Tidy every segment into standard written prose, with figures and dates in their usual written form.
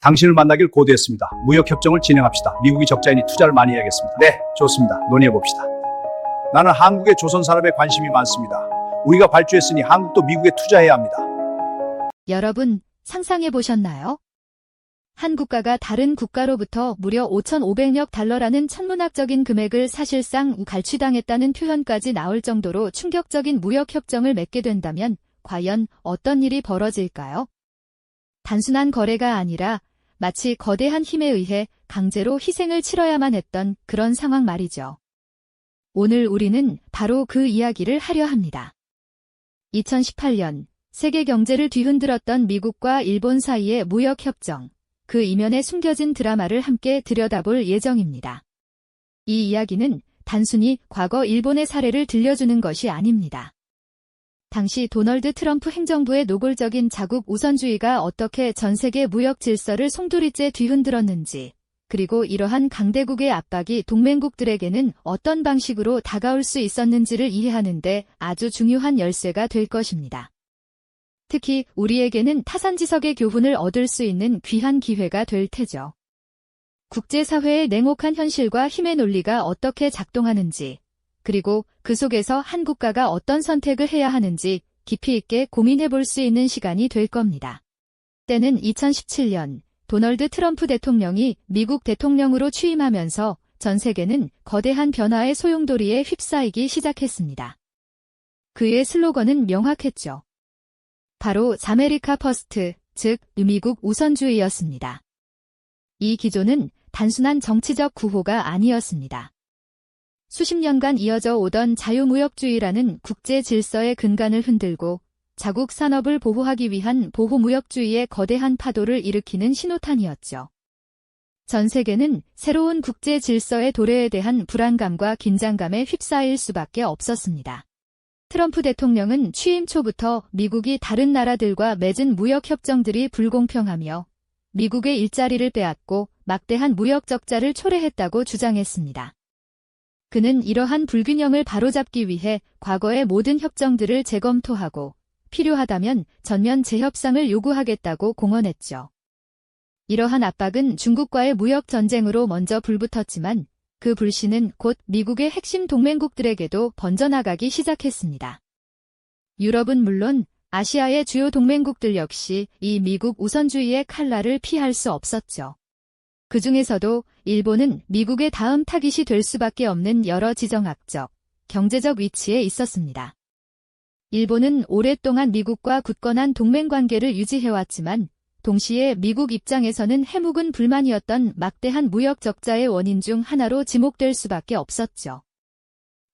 당신을 만나길 고대했습니다. 무역협정을 진행합시다. 미국이 적자이니 투자를 많이 해야겠습니다. 네, 좋습니다. 논의해봅시다. 나는 한국의 조선산업에 관심이 많습니다. 우리가 발주했으니 한국도 미국에 투자해야 합니다. 여러분, 상상해 보셨나요? 한 국가가 다른 국가로부터 무려 5,500억 달러라는 천문학적인 금액을 사실상 갈취당했다는 표현까지 나올 정도로 충격적인 무역협정을 맺게 된다면 과연 어떤 일이 벌어질까요? 단순한 거래가 아니라 마치 거대한 힘에 의해 강제로 희생을 치러야만 했던 그런 상황 말이죠. 오늘 우리는 바로 그 이야기를 하려 합니다. 2018년 세계 경제를 뒤흔들었던 미국과 일본 사이의 무역협정, 그 이면에 숨겨진 드라마를 함께 들여다볼 예정입니다. 이 이야기는 단순히 과거 일본의 사례를 들려주는 것이 아닙니다. 당시 도널드 트럼프 행정부의 노골적인 자국 우선주의가 어떻게 전 세계 무역 질서를 송두리째 뒤흔들었는지, 그리고 이러한 강대국의 압박이 동맹국들에게는 어떤 방식으로 다가올 수 있었는지를 이해하는 데 아주 중요한 열쇠가 될 것입니다. 특히 우리에게는 타산지석의 교훈을 얻을 수 있는 귀한 기회가 될 테죠. 국제사회의 냉혹한 현실과 힘의 논리가 어떻게 작동하는지, 그리고 그 속에서 한 국가가 어떤 선택을 해야 하는지 깊이 있게 고민해 볼 수 있는 시간이 될 겁니다. 때는 2017년 도널드 트럼프 대통령이 미국 대통령으로 취임하면서 전 세계는 거대한 변화의 소용돌이에 휩싸이기 시작했습니다. 그의 슬로건은 명확했죠. 바로 자메리카 퍼스트, 즉 미국 우선주의였습니다. 이 기조는 단순한 정치적 구호가 아니었습니다. 수십 년간 이어져 오던 자유무역주의라는 국제 질서의 근간을 흔들고 자국 산업을 보호하기 위한 보호무역주의의 거대한 파도를 일으키는 신호탄이었죠. 전 세계는 새로운 국제 질서의 도래에 대한 불안감과 긴장감에 휩싸일 수밖에 없었습니다. 트럼프 대통령은 취임 초부터 미국이 다른 나라들과 맺은 무역협정들이 불공평하며 미국의 일자리를 빼앗고 막대한 무역 적자를 초래했다고 주장했습니다. 그는 이러한 불균형을 바로잡기 위해 과거의 모든 협정들을 재검토하고 필요하다면 전면 재협상을 요구하겠다고 공언했죠. 이러한 압박은 중국과의 무역 전쟁으로 먼저 불붙었지만 그 불씨는 곧 미국의 핵심 동맹국들에게도 번져나가기 시작했습니다. 유럽은 물론 아시아의 주요 동맹국들 역시 이 미국 우선주의의 칼날을 피할 수 없었죠. 그 중에서도 일본은 미국의 다음 타깃이 될 수밖에 없는 여러 지정학적, 경제적 위치에 있었습니다. 일본은 오랫동안 미국과 굳건한 동맹관계를 유지해왔지만 동시에 미국 입장에서는 해묵은 불만이었던 막대한 무역 적자의 원인 중 하나로 지목될 수밖에 없었죠.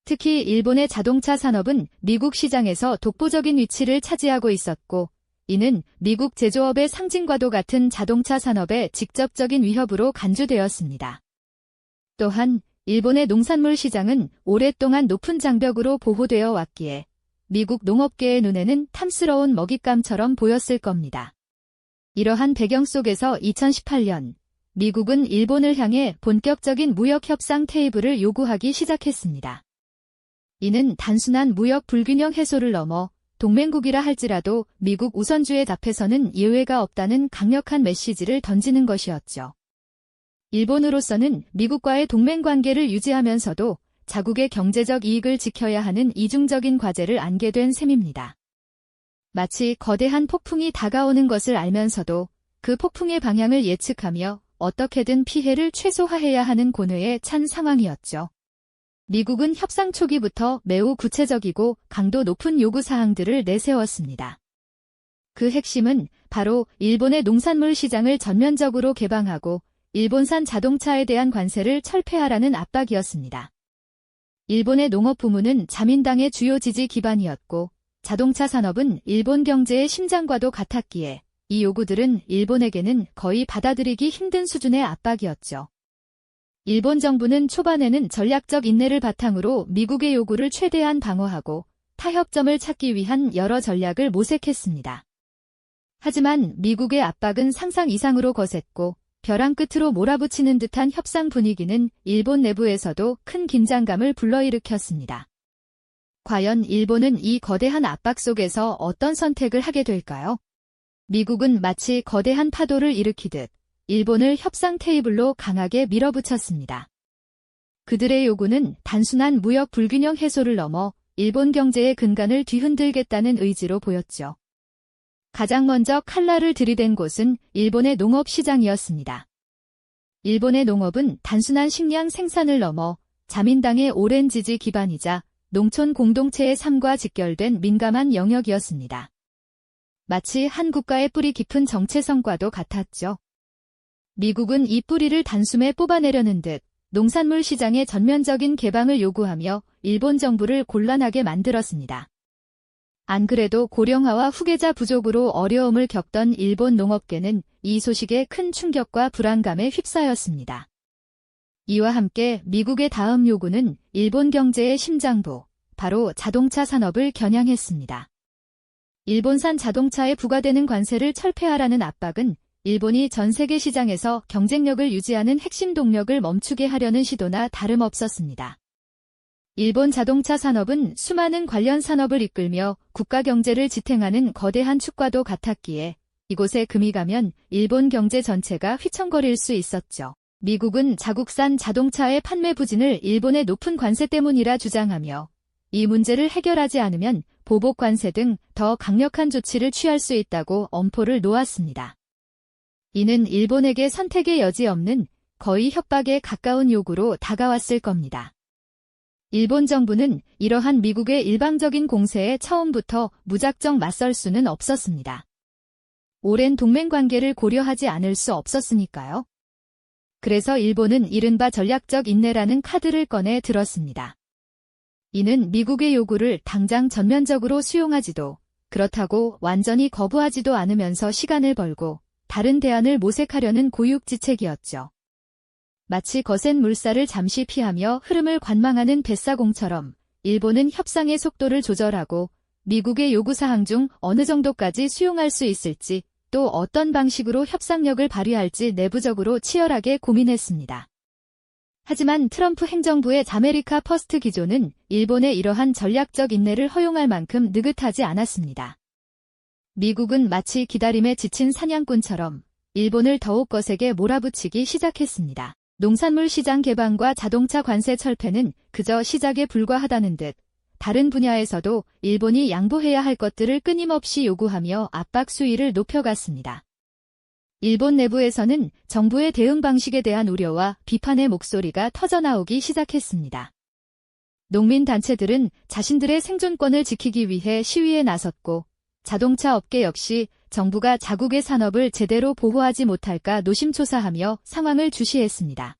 특히 일본의 자동차 산업은 미국 시장에서 독보적인 위치를 차지하고 있었고 이는 미국 제조업의 상징과도 같은 자동차 산업의 직접적인 위협으로 간주되었습니다. 또한 일본의 농산물 시장은 오랫동안 높은 장벽으로 보호되어 왔기에 미국 농업계의 눈에는 탐스러운 먹잇감처럼 보였을 겁니다. 이러한 배경 속에서 2018년 미국은 일본을 향해 본격적인 무역 협상 테이블을 요구하기 시작했습니다. 이는 단순한 무역 불균형 해소를 넘어 동맹국이라 할지라도 미국 우선주의 앞에서는 예외가 없다는 강력한 메시지를 던지는 것이었죠. 일본으로서는 미국과의 동맹관계를 유지하면서도 자국의 경제적 이익을 지켜야 하는 이중적인 과제를 안게 된 셈입니다. 마치 거대한 폭풍이 다가오는 것을 알면서도 그 폭풍의 방향을 예측하며 어떻게든 피해를 최소화해야 하는 고뇌에 찬 상황이었죠. 미국은 협상 초기부터 매우 구체적이고 강도 높은 요구사항들을 내세웠습니다. 그 핵심은 바로 일본의 농산물 시장을 전면적으로 개방하고 일본산 자동차에 대한 관세를 철폐하라는 압박이었습니다. 일본의 농업 부문은 자민당의 주요 지지 기반이었고 자동차 산업은 일본 경제의 심장과도 같았기에 이 요구들은 일본에게는 거의 받아들이기 힘든 수준의 압박이었죠. 일본 정부는 초반에는 전략적 인내를 바탕으로 미국의 요구를 최대한 방어하고 타협점을 찾기 위한 여러 전략을 모색했습니다. 하지만 미국의 압박은 상상 이상으로 거셌고 벼랑 끝으로 몰아붙이는 듯한 협상 분위기는 일본 내부에서도 큰 긴장감을 불러일으켰습니다. 과연 일본은 이 거대한 압박 속에서 어떤 선택을 하게 될까요? 미국은 마치 거대한 파도를 일으키듯 일본을 협상 테이블로 강하게 밀어붙였습니다. 그들의 요구는 단순한 무역 불균형 해소를 넘어 일본 경제의 근간을 뒤흔들겠다는 의지로 보였죠. 가장 먼저 칼날을 들이댄 곳은 일본의 농업 시장이었습니다. 일본의 농업은 단순한 식량 생산을 넘어 자민당의 오랜 지지 기반이자 농촌 공동체의 삶과 직결된 민감한 영역이었습니다. 마치 한 국가의 뿌리 깊은 정체성과도 같았죠. 미국은 이 뿌리를 단숨에 뽑아내려는 듯 농산물 시장의 전면적인 개방을 요구하며 일본 정부를 곤란하게 만들었습니다. 안 그래도 고령화와 후계자 부족으로 어려움을 겪던 일본 농업계는 이 소식에 큰 충격과 불안감에 휩싸였습니다. 이와 함께 미국의 다음 요구는 일본 경제의 심장부, 바로 자동차 산업을 겨냥했습니다. 일본산 자동차에 부과되는 관세를 철폐하라는 압박은 일본이 전 세계 시장에서 경쟁력을 유지하는 핵심 동력을 멈추게 하려는 시도나 다름없었습니다. 일본 자동차 산업은 수많은 관련 산업을 이끌며 국가 경제를 지탱하는 거대한 축과도 같았기에 이곳에 금이 가면 일본 경제 전체가 휘청거릴 수 있었죠. 미국은 자국산 자동차의 판매 부진을 일본의 높은 관세 때문이라 주장하며 이 문제를 해결하지 않으면 보복 관세 등 더 강력한 조치를 취할 수 있다고 엄포를 놓았습니다. 이는 일본에게 선택의 여지 없는 거의 협박에 가까운 요구로 다가왔을 겁니다. 일본 정부는 이러한 미국의 일방적인 공세에 처음부터 무작정 맞설 수는 없었습니다. 오랜 동맹 관계를 고려하지 않을 수 없었으니까요. 그래서 일본은 이른바 전략적 인내라는 카드를 꺼내 들었습니다. 이는 미국의 요구를 당장 전면적으로 수용하지도 그렇다고 완전히 거부하지도 않으면서 시간을 벌고 다른 대안을 모색하려는 고육지책이었죠. 마치 거센 물살을 잠시 피하며 흐름을 관망하는 뱃사공처럼 일본은 협상의 속도를 조절하고 미국의 요구사항 중 어느 정도까지 수용할 수 있을지 또 어떤 방식으로 협상력을 발휘할지 내부적으로 치열하게 고민했습니다. 하지만 트럼프 행정부의 자메리카 퍼스트 기조는 일본의 이러한 전략적 인내를 허용할 만큼 느긋하지 않았습니다. 미국은 마치 기다림에 지친 사냥꾼처럼 일본을 더욱 거세게 몰아붙이기 시작했습니다. 농산물 시장 개방과 자동차 관세 철폐는 그저 시작에 불과하다는 듯 다른 분야에서도 일본이 양보해야 할 것들을 끊임없이 요구하며 압박 수위를 높여갔습니다. 일본 내부에서는 정부의 대응 방식에 대한 우려와 비판의 목소리가 터져나오기 시작했습니다. 농민단체들은 자신들의 생존권을 지키기 위해 시위에 나섰고 자동차 업계 역시 정부가 자국의 산업을 제대로 보호하지 못할까 노심초사하며 상황을 주시했습니다.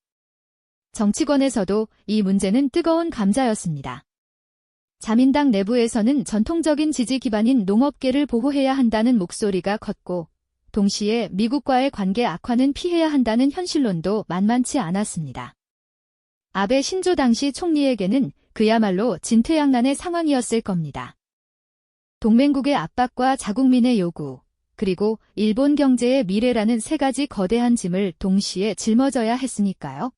정치권에서도 이 문제는 뜨거운 감자였습니다. 자민당 내부에서는 전통적인 지지 기반인 농업계를 보호해야 한다는 목소리가 컸고 동시에 미국과의 관계 악화는 피해야 한다는 현실론도 만만치 않았습니다. 아베 신조 당시 총리에게는 그야말로 진퇴양난의 상황이었을 겁니다. 동맹국의 압박과 자국민의 요구, 그리고 일본 경제의 미래라는 세 가지 거대한 짐을 동시에 짊어져야 했으니까요.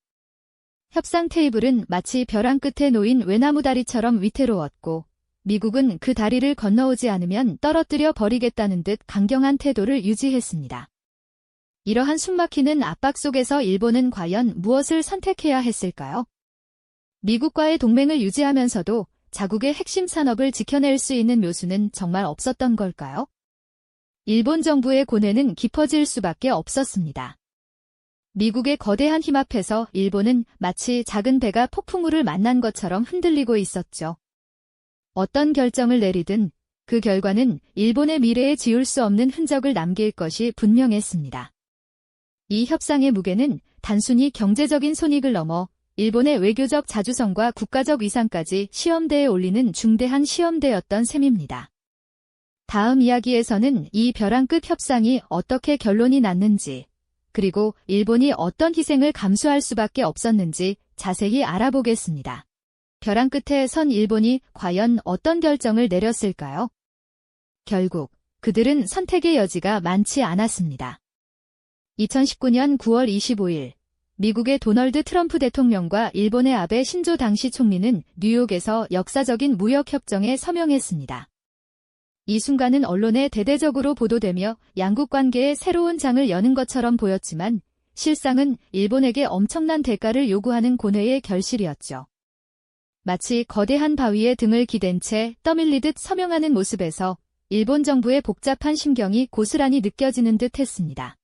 협상 테이블은 마치 벼랑 끝에 놓인 외나무 다리처럼 위태로웠고 미국은 그 다리를 건너오지 않으면 떨어뜨려 버리겠다는 듯 강경한 태도를 유지했습니다. 이러한 숨막히는 압박 속에서 일본은 과연 무엇을 선택해야 했을까요? 미국과의 동맹을 유지하면서도 자국의 핵심 산업을 지켜낼 수 있는 묘수는 정말 없었던 걸까요? 일본 정부의 고뇌는 깊어질 수밖에 없었습니다. 미국의 거대한 힘 앞에서 일본은 마치 작은 배가 폭풍우를 만난 것처럼 흔들리고 있었죠. 어떤 결정을 내리든 그 결과는 일본의 미래에 지울 수 없는 흔적을 남길 것이 분명했습니다. 이 협상의 무게는 단순히 경제적인 손익을 넘어 일본의 외교적 자주성과 국가적 위상까지 시험대에 올리는 중대한 시험대였던 셈입니다. 다음 이야기에서는 이 벼랑 끝 협상이 어떻게 결론이 났는지, 그리고 일본이 어떤 희생을 감수할 수밖에 없었는지 자세히 알아보겠습니다. 벼랑 끝에 선 일본이 과연 어떤 결정을 내렸을까요? 결국 그들은 선택의 여지가 많지 않았습니다. 2019년 9월 25일 미국의 도널드 트럼프 대통령과 일본의 아베 신조 당시 총리는 뉴욕에서 역사적인 무역협정에 서명했습니다. 이 순간은 언론에 대대적으로 보도되며 양국 관계의 새로운 장을 여는 것처럼 보였지만 실상은 일본에게 엄청난 대가를 요구하는 고뇌의 결실이었죠. 마치 거대한 바위에 등을 기댄 채 떠밀리듯 서명하는 모습에서 일본 정부의 복잡한 심경이 고스란히 느껴지는 듯 했습니다.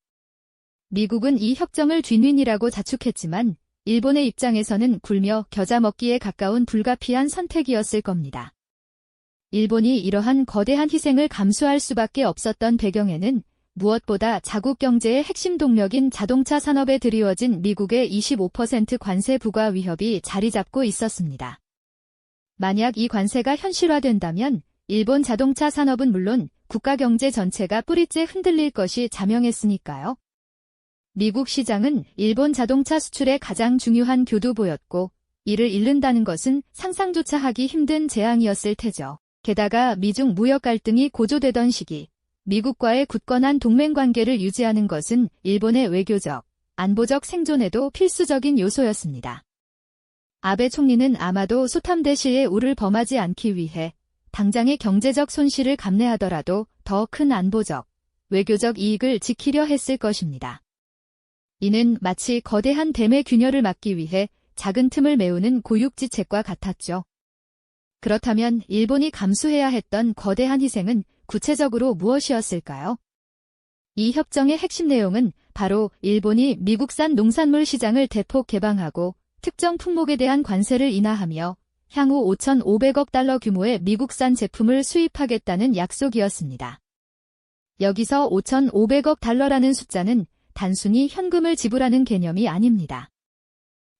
미국은 이 협정을 윈윈이라고 자축했지만 일본의 입장에서는 굴며 겨자 먹기에 가까운 불가피한 선택이었을 겁니다. 일본이 이러한 거대한 희생을 감수할 수밖에 없었던 배경에는 무엇보다 자국 경제의 핵심 동력인 자동차 산업에 드리워진 미국의 25% 관세 부과 위협이 자리 잡고 있었습니다. 만약 이 관세가 현실화된다면 일본 자동차 산업은 물론 국가 경제 전체가 뿌리째 흔들릴 것이 자명했으니까요. 미국 시장은 일본 자동차 수출의 가장 중요한 교두보였고 이를 잃는다는 것은 상상조차 하기 힘든 재앙이었을 테죠. 게다가 미중 무역 갈등이 고조되던 시기 미국과의 굳건한 동맹관계를 유지하는 것은 일본의 외교적, 안보적 생존에도 필수적인 요소였습니다. 아베 총리는 아마도 소탐대시의 우를 범하지 않기 위해 당장의 경제적 손실을 감내하더라도 더 큰 안보적, 외교적 이익을 지키려 했을 것입니다. 이는 마치 거대한 댐의 균열을 막기 위해 작은 틈을 메우는 고육지책과 같았죠. 그렇다면 일본이 감수해야 했던 거대한 희생은 구체적으로 무엇이었을까요? 이 협정의 핵심 내용은 바로 일본이 미국산 농산물 시장을 대폭 개방하고 특정 품목에 대한 관세를 인하하며 향후 5,500억 달러 규모의 미국산 제품을 수입하겠다는 약속이었습니다. 여기서 5,500억 달러라는 숫자는 단순히 현금을 지불하는 개념이 아닙니다.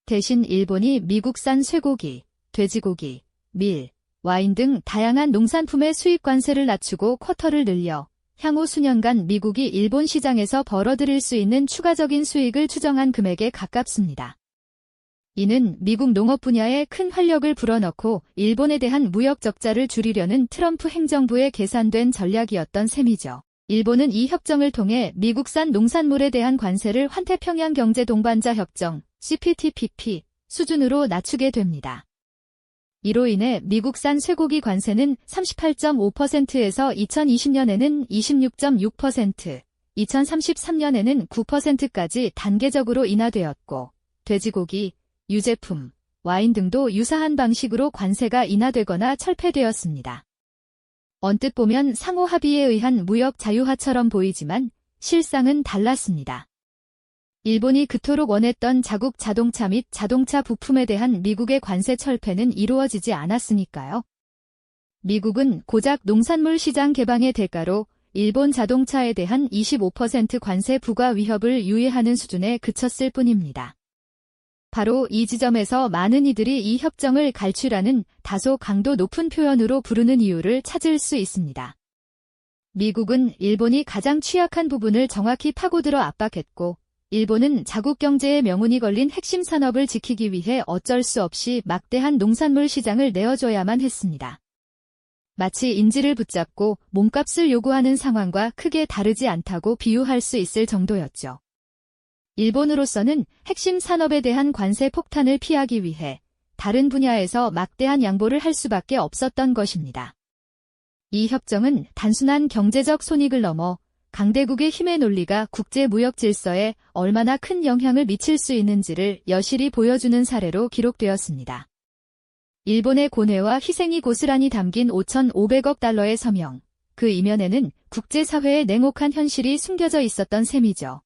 대신 일본이 미국산 쇠고기, 돼지고기, 밀, 와인 등 다양한 농산품의 수입 관세를 낮추고 쿼터를 늘려 향후 수년간 미국이 일본 시장에서 벌어들일 수 있는 추가적인 수익을 추정한 금액에 가깝습니다. 이는 미국 농업 분야에 큰 활력을 불어넣고 일본에 대한 무역 적자를 줄이려는 트럼프 행정부의 계산된 전략이었던 셈이죠. 일본은 이 협정을 통해 미국산 농산물에 대한 관세를 환태평양 경제 동반자 협정 CPTPP 수준으로 낮추게 됩니다. 이로 인해 미국산 쇠고기 관세는 38.5%에서 2020년에는 26.6%, 2033년에는 9%까지 단계적으로 인하되었고, 돼지고기, 유제품, 와인 등도 유사한 방식으로 관세가 인하되거나 철폐되었습니다. 언뜻 보면 상호 합의에 의한 무역 자유화처럼 보이지만 실상은 달랐습니다. 일본이 그토록 원했던 자국 자동차 및 자동차 부품에 대한 미국의 관세 철폐는 이루어지지 않았으니까요. 미국은 고작 농산물 시장 개방의 대가로 일본 자동차에 대한 25% 관세 부과 위협을 유예하는 수준에 그쳤을 뿐입니다. 바로 이 지점에서 많은 이들이 이 협정을 갈취라는 다소 강도 높은 표현으로 부르는 이유를 찾을 수 있습니다. 미국은 일본이 가장 취약한 부분을 정확히 파고들어 압박했고, 일본은 자국 경제의 명운이 걸린 핵심 산업을 지키기 위해 어쩔 수 없이 막대한 농산물 시장을 내어줘야만 했습니다. 마치 인지를 붙잡고 몸값을 요구하는 상황과 크게 다르지 않다고 비유할 수 있을 정도였죠. 일본으로서는 핵심 산업에 대한 관세 폭탄을 피하기 위해 다른 분야에서 막대한 양보를 할 수밖에 없었던 것입니다. 이 협정은 단순한 경제적 손익을 넘어 강대국의 힘의 논리가 국제 무역 질서에 얼마나 큰 영향을 미칠 수 있는지를 여실히 보여주는 사례로 기록되었습니다. 일본의 고뇌와 희생이 고스란히 담긴 5,500억 달러의 서명, 그 이면에는 국제사회의 냉혹한 현실이 숨겨져 있었던 셈이죠.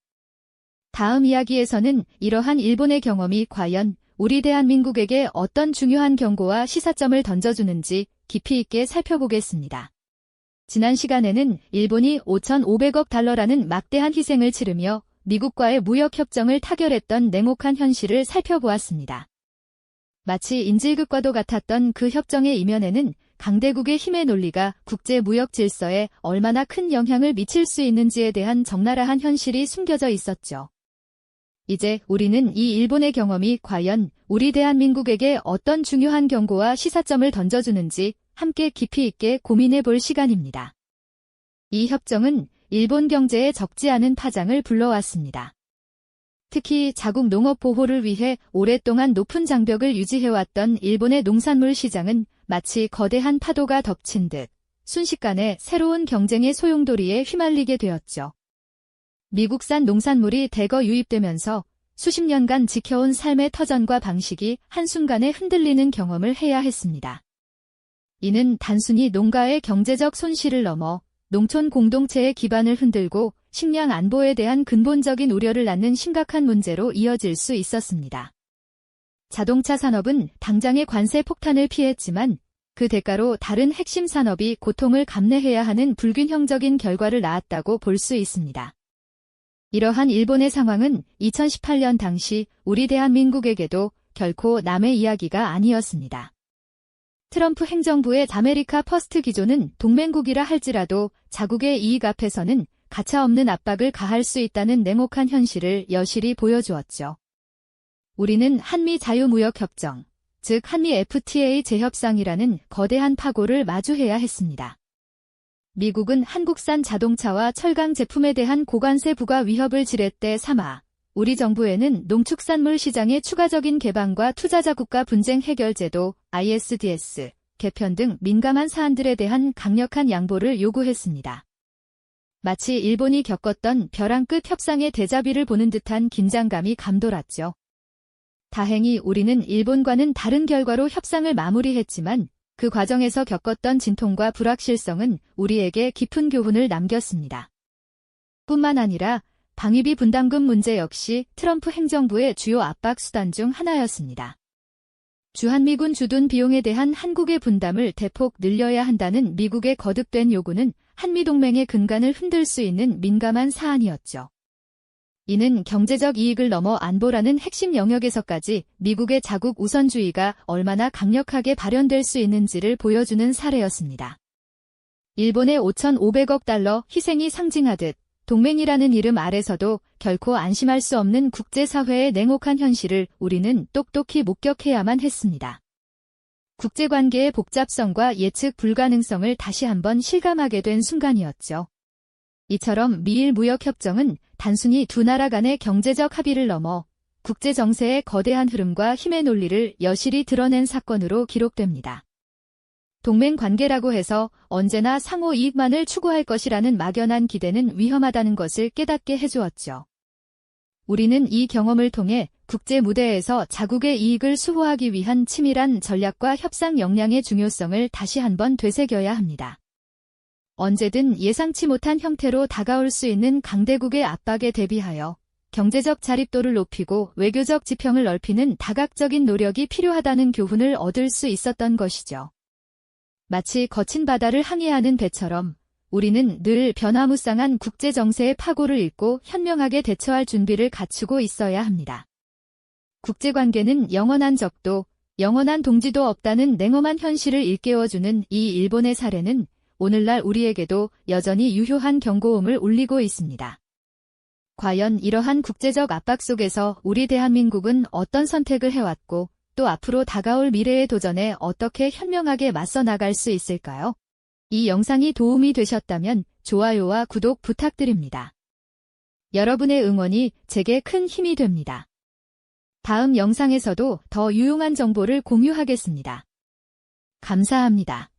다음 이야기에서는 이러한 일본의 경험이 과연 우리 대한민국에게 어떤 중요한 경고와 시사점을 던져주는지 깊이 있게 살펴보겠습니다. 지난 시간에는 일본이 5,500억 달러라는 막대한 희생을 치르며 미국과의 무역협정을 타결했던 냉혹한 현실을 살펴보았습니다. 마치 인질극과도 같았던 그 협정의 이면에는 강대국의 힘의 논리가 국제 무역 질서에 얼마나 큰 영향을 미칠 수 있는지에 대한 적나라한 현실이 숨겨져 있었죠. 이제 우리는 이 일본의 경험이 과연 우리 대한민국에게 어떤 중요한 경고와 시사점을 던져주는지 함께 깊이 있게 고민해 볼 시간입니다. 이 협정은 일본 경제에 적지 않은 파장을 불러왔습니다. 특히 자국 농업 보호를 위해 오랫동안 높은 장벽을 유지해왔던 일본의 농산물 시장은 마치 거대한 파도가 덮친 듯 순식간에 새로운 경쟁의 소용돌이에 휘말리게 되었죠. 미국산 농산물이 대거 유입되면서 수십 년간 지켜온 삶의 터전과 방식이 한순간에 흔들리는 경험을 해야 했습니다. 이는 단순히 농가의 경제적 손실을 넘어 농촌 공동체의 기반을 흔들고 식량 안보에 대한 근본적인 우려를 낳는 심각한 문제로 이어질 수 있었습니다. 자동차 산업은 당장의 관세 폭탄을 피했지만 그 대가로 다른 핵심 산업이 고통을 감내해야 하는 불균형적인 결과를 낳았다고 볼 수 있습니다. 이러한 일본의 상황은 2018년 당시 우리 대한민국에게도 결코 남의 이야기가 아니었습니다. 트럼프 행정부의 아메리카 퍼스트 기조는 동맹국이라 할지라도 자국의 이익 앞에서는 가차없는 압박을 가할 수 있다는 냉혹한 현실을 여실히 보여주었죠. 우리는 한미 자유무역협정, 즉 한미 FTA 재협상이라는 거대한 파고를 마주해야 했습니다. 미국은 한국산 자동차와 철강 제품에 대한 고관세 부과 위협을 지렛대 삼아 우리 정부에는 농축산물 시장의 추가적인 개방과 투자자 국가 분쟁 해결 제도, ISDS, 개편 등 민감한 사안들에 대한 강력한 양보를 요구했습니다. 마치 일본이 겪었던 벼랑 끝 협상의 대자비를 보는 듯한 긴장감이 감돌았죠. 다행히 우리는 일본과는 다른 결과로 협상을 마무리했지만 그 과정에서 겪었던 진통과 불확실성은 우리에게 깊은 교훈을 남겼습니다. 뿐만 아니라 방위비 분담금 문제 역시 트럼프 행정부의 주요 압박 수단 중 하나였습니다. 주한미군 주둔 비용에 대한 한국의 분담을 대폭 늘려야 한다는 미국의 거듭된 요구는 한미동맹의 근간을 흔들 수 있는 민감한 사안이었죠. 이는 경제적 이익을 넘어 안보라는 핵심 영역에서까지 미국의 자국 우선주의가 얼마나 강력하게 발현될 수 있는지를 보여주는 사례였습니다. 일본의 5,500억 달러 희생이 상징하듯 동맹이라는 이름 아래서도 결코 안심할 수 없는 국제사회의 냉혹한 현실을 우리는 똑똑히 목격해야만 했습니다. 국제관계의 복잡성과 예측 불가능성을 다시 한번 실감하게 된 순간이었죠. 이처럼 미일 무역협정은 단순히 두 나라 간의 경제적 합의를 넘어 국제정세의 거대한 흐름과 힘의 논리를 여실히 드러낸 사건으로 기록됩니다. 동맹 관계라고 해서 언제나 상호 이익만을 추구할 것이라는 막연한 기대는 위험하다는 것을 깨닫게 해주었죠. 우리는 이 경험을 통해 국제 무대에서 자국의 이익을 수호하기 위한 치밀한 전략과 협상 역량의 중요성을 다시 한번 되새겨야 합니다. 언제든 예상치 못한 형태로 다가올 수 있는 강대국의 압박에 대비하여 경제적 자립도를 높이고 외교적 지평을 넓히는 다각적인 노력이 필요하다는 교훈을 얻을 수 있었던 것이죠. 마치 거친 바다를 항해하는 배처럼 우리는 늘 변화무쌍한 국제정세의 파고를 읽고 현명하게 대처할 준비를 갖추고 있어야 합니다. 국제관계는 영원한 적도, 영원한 동지도 없다는 냉엄한 현실을 일깨워주는 이 일본의 사례는 오늘날 우리에게도 여전히 유효한 경고음을 울리고 있습니다. 과연 이러한 국제적 압박 속에서 우리 대한민국은 어떤 선택을 해왔고 또 앞으로 다가올 미래의 도전에 어떻게 현명하게 맞서 나갈 수 있을까요? 이 영상이 도움이 되셨다면 좋아요와 구독 부탁드립니다. 여러분의 응원이 제게 큰 힘이 됩니다. 다음 영상에서도 더 유용한 정보를 공유하겠습니다. 감사합니다.